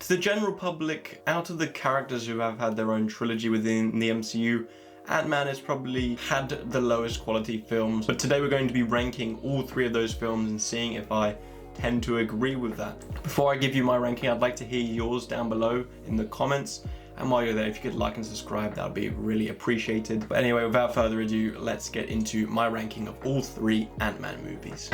To the general public, out of the characters who have had their own trilogy within the MCU, Ant-Man has probably had the lowest quality films, but today we're going to be ranking all 3 of those films and seeing if I tend to agree with that. Before I give you my ranking, I'd like to hear yours down below in the comments, and while you're there, if you could like and subscribe, that would be really appreciated. But anyway, without further ado, let's get into my ranking of all 3 Ant-Man movies.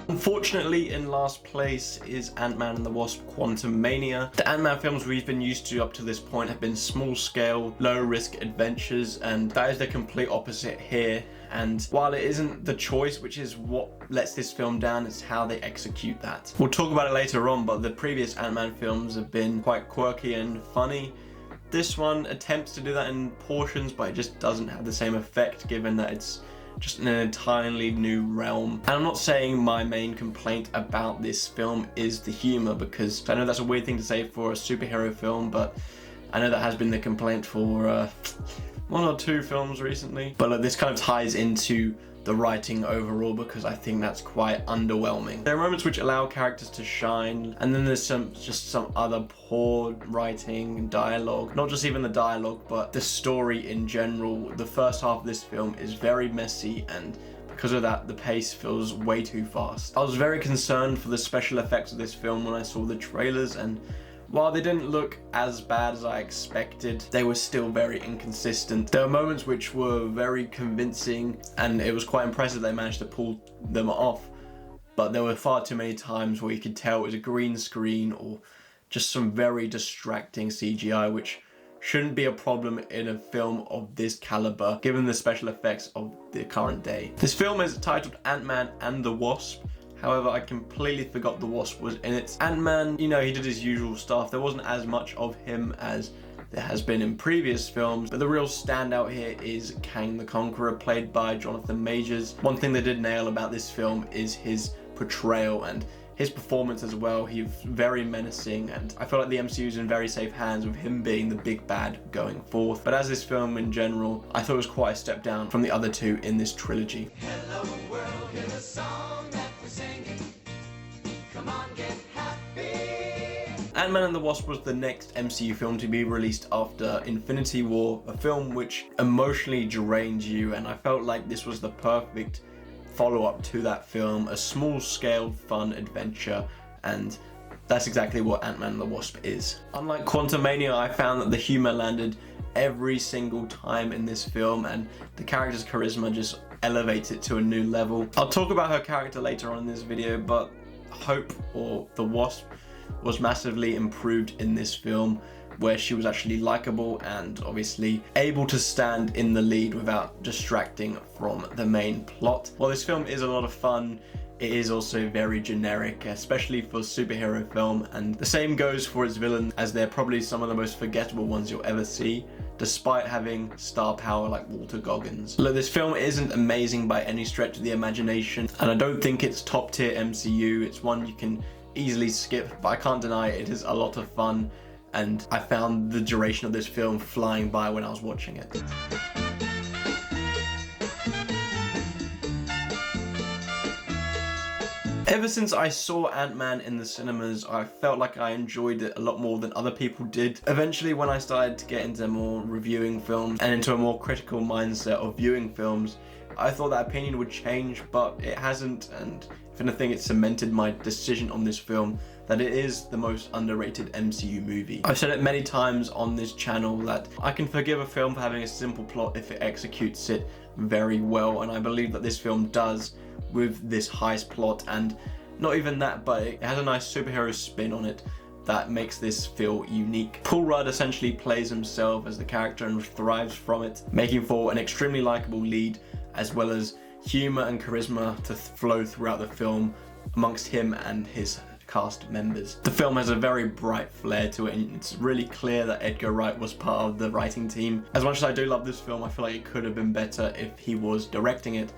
Unfortunately, in last place is Ant-Man and the Wasp: Quantumania. The Ant-Man films we've been used to up to this point have been small scale, low risk adventures, and that is the complete opposite here. And while it isn't the choice which is what lets this film down, it's how they execute that. We'll talk about it later on, but the previous Ant-Man films have been quite quirky and funny. This one attempts to do that in portions, but it just doesn't have the same effect given that it's just in an entirely new realm. And I'm not saying my main complaint about this film is the humor, because I know that's a weird thing to say for a superhero film, but I know that has been the complaint for 1 or 2 films recently. But this kind of ties into the writing overall, because I think that's quite underwhelming. There are moments which allow characters to shine, and then there's just some other poor writing and dialogue. Not just even the dialogue, but the story in general. The first half of this film is very messy, and because of that, the pace feels way too fast. I was very concerned for the special effects of this film when I saw the trailers, and while they didn't look as bad as I expected, they were still very inconsistent. There were moments which were very convincing, and it was quite impressive they managed to pull them off, but there were far too many times where you could tell it was a green screen or just some very distracting CGI, which shouldn't be a problem in a film of this caliber, given the special effects of the current day. This film is titled Ant-Man and the Wasp. However, I completely forgot the Wasp was in it. Ant-Man, you know, he did his usual stuff. There wasn't as much of him as there has been in previous films, but the real standout here is Kang the Conqueror, played by Jonathan Majors. One thing they did nail about this film is his portrayal and his performance as well. He's very menacing, and I feel like the MCU is in very safe hands with him being the big bad going forth. But as this film in general, I thought it was quite a step down from the other 2 in this trilogy. Hello world, here's a song that we're singing. Come on, get happy. Ant-Man and the Wasp was the next MCU film to be released after Infinity War, a film which emotionally drained you, and I felt like this was the perfect follow-up to that film, a small-scale fun adventure, and that's exactly what Ant-Man and the Wasp is. Unlike Quantumania, I found that the humor landed every single time in this film, and the character's charisma just elevates it to a new level. I'll talk about her character later on in this video, but Hope, or the Wasp, was massively improved in this film, where she was actually likable and obviously able to stand in the lead without distracting from the main plot. While this film is a lot of fun, it is also very generic, especially for a superhero film, and the same goes for its villains, as they're probably some of the most forgettable ones you'll ever see, despite having star power like Walter Goggins. Look, this film isn't amazing by any stretch of the imagination, and I don't think it's top tier MCU. It's one you can easily skip, but I can't deny it is a lot of fun, and I found the duration of this film flying by when I was watching it. Ever since I saw Ant-Man in the cinemas, I felt like I enjoyed it a lot more than other people did. Eventually, when I started to get into more reviewing films and into a more critical mindset of viewing films, I thought that opinion would change, but it hasn't, and if anything, it cemented my decision on this film that it is the most underrated MCU movie. I've said it many times on this channel that I can forgive a film for having a simple plot if it executes it very well, and I believe that this film does with this heist plot, and not even that, but it has a nice superhero spin on it that makes this feel unique. Paul Rudd essentially plays himself as the character and thrives from it, making for an extremely likable lead, as well as humor and charisma to flow throughout the film amongst him and his cast members. The film has a very bright flair to it, and it's really clear that Edgar Wright was part of the writing team. As much as I do love this film, I feel like it could have been better if he was directing it,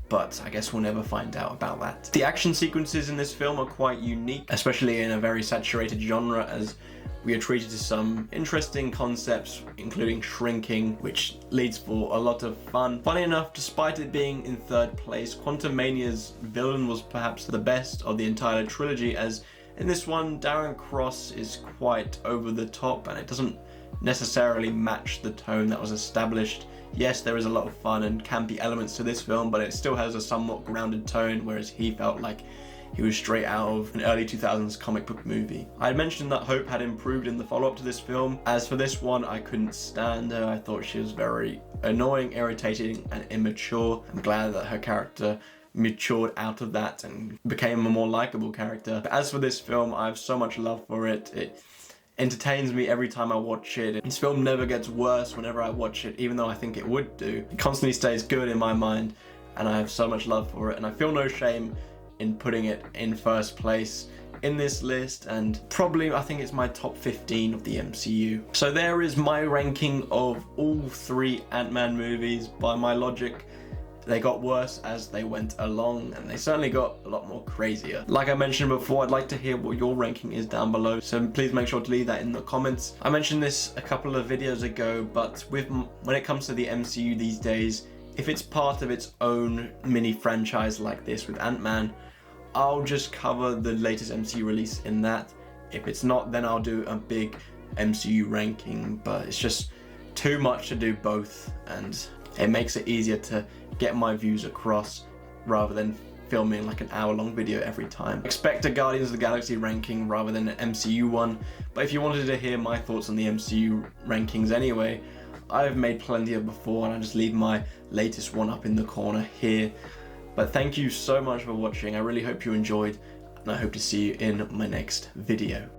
but I guess we'll never find out about that. The action sequences in this film are quite unique, especially in a very saturated genre, as we are treated to some interesting concepts, including shrinking, which leads for a lot of fun. Funny enough, despite it being in third place, Quantumania's villain was perhaps the best of the entire trilogy, as in this one, Darren Cross is quite over the top and it doesn't necessarily match the tone that was established. Yes, there is a lot of fun and campy elements to this film, but it still has a somewhat grounded tone, whereas he felt like he was straight out of an early 2000s comic book movie. I had mentioned that Hope had improved in the follow-up to this film. As for this one, I couldn't stand her. I thought she was very annoying, irritating, and immature. I'm glad that her character matured out of that and became a more likable character. But as for this film, I have so much love for it. It entertains me every time I watch it. This film never gets worse whenever I watch it, even though I think it would do. It constantly stays good in my mind, and I have so much love for it, and I feel no shame in putting it in first place in this list, and probably I think it's my top 15 of the MCU. So there is my ranking of all 3 Ant-Man movies. By my logic, they got worse as they went along, and they certainly got a lot more crazier. Like I mentioned before, I'd like to hear what your ranking is down below, so please make sure to leave that in the comments. I mentioned this a couple of videos ago, but when it comes to the MCU these days, if it's part of its own mini franchise like this with Ant-Man, I'll just cover the latest MCU release in that. If it's not, then I'll do a big MCU ranking, but it's just too much to do both, and it makes it easier to get my views across rather than filming like an hour-long video every time. Expect a Guardians of the Galaxy ranking rather than an MCU one, but if you wanted to hear my thoughts on the MCU rankings anyway, I've made plenty of before, and I just leave my latest one up in the corner here. But thank you so much for watching. I really hope you enjoyed, and I hope to see you in my next video.